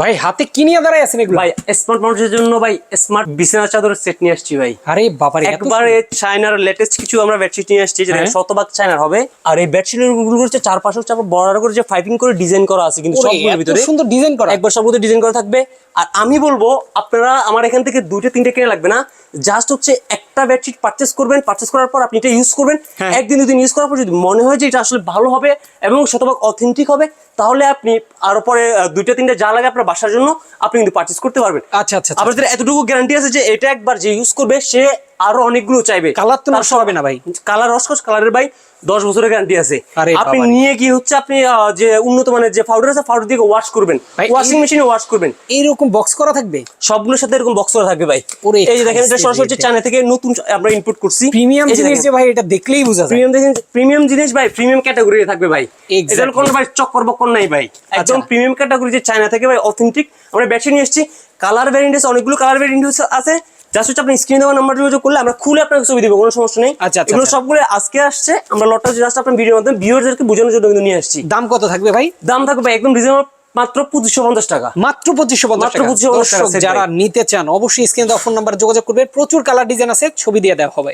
ভাই হাতে কি নিয়ে দাঁড়ায় আছেন এগুলো? ভাই স্মার্ট মানুষের জন্য ভাই স্মার্ট বিছানা চাদরের সেট নিয়ে আসছি ভাই। আরে বাবারে, এত একবারে চায়নার লেটেস্ট কিছু আমরা বেডশিট নিয়ে আসছি যেটা হ্যাঁ। শতভাগ চায়নার হবে। আর এই বেডশিটের গুলো হচ্ছে চারপাশে হচ্ছে বর্ডার করে যে পাইপিং করে ডিজাইন করা আছে, কিন্তু ওরে, সবগুলোর এত ভিতরে সুন্দর ডিজাইন করা। একবার সবগুলো ডিজাইন করা থাকবে। আর আমি বলবো আপনারা আমার এখান থেকে দুইটা তিনটে কিনে লাগবে না, জাস্ট হচ্ছে একটা বেডশিট পারচেস করবেন, পারচেস করার পর আপনি এটা ইউজ করবেন। হ্যাঁ। একদিন দুদিন ইউজ করার পর যদি মনে হয় যে এটা আসলে ভালো হবে এবং শতভাগ অথেন্টিক হবে, তাহলে আপনি আরো পরে দুইটা তিনটা যা লাগে আপনার বাসার জন্য আপনি কিন্তু পারচেস করতে পারবেন। আচ্ছা আচ্ছা, আপনাদের এতটুকু গ্যারান্টি আছে যে এটা একবার যে ইউজ করবে সে আরো অনেকগুলো চাইবে। কালার তো নষ্ট হবে না ভাই? কালার রসকস কালারের ভাই 10 বছরের গ্যারান্টি আছে। আরে আপনি বাবারে। নিয়ে গিয়ে হচ্ছে আপনি যে উন্নত মানের যে পাউডার আছে পাউডার দিয়ে ওয়াশ করবেন, ভাই, ওয়াশিং মেশিনে ওয়াশ করবেন। এইরকম বক্স করা থাকবে? সবগুলোর সাথে এরকম বক্স করা থাকবে ভাই। ওরে এই যে দেখেন এটা খাইছে সরাসরি রে। চায়না থেকে নতুন আমরা ইনপুট করছি। প্রিমিয়াম এই যে জিনিস দেখেন। যে ভাই, এটা দেখলেই বোঝা যায়। প্রিমিয়াম দেখেন, প্রিমিয়াম জিনিস ভাই প্রিমিয়াম ক্যাটাগরি থাকবে ভাই। Exactly. এদের কোনো ভাই চক্কর বক্কর নাই ভাই, একদম প্রিমিয়াম ক্যাটাগরি যে চায়না থেকে ভাই অথেন্টিক আমরা বেডশিট নিয়ে এসেছি। কালার ভ্যারিয়েন্ট আছে, অনেকগুলো কালার ভ্যারিয়েন্ট আছে। জাস্ট হচ্ছে আপনি স্ক্রিনে দেওয়া নাম্বার যোগাযোগ করলে আমরা খুলে আপনাকে ছবি দিব, কোনো সমস্যা নেই। আচ্ছা, আচ্ছা, এগুলো আচ্ছা। সবগুলো আজকে আসছে, আমরা লটটা জাস্ট আপনার ভিডিওর মাধ্যমে ভিউয়ারদেরকে বোঝানোর জন্য কিন্তু নিয়ে আসছি। দাম কত থাকবে ভাই? দাম থাকবে ভাই একদম রিজনেবল, মাত্র 2550 টাকা। মাত্র 2550 মাত্র টাকা। 2550 টাকা দর্শক set যারা ভাই। নিতে চান অবশ্যই স্ক্রিনে দেওয়া ফোন নাম্বার যোগাযোগ করবে। প্রচুর কালার ডিজাইন আছে, ছবি দিয়ে দেওয়া হবে।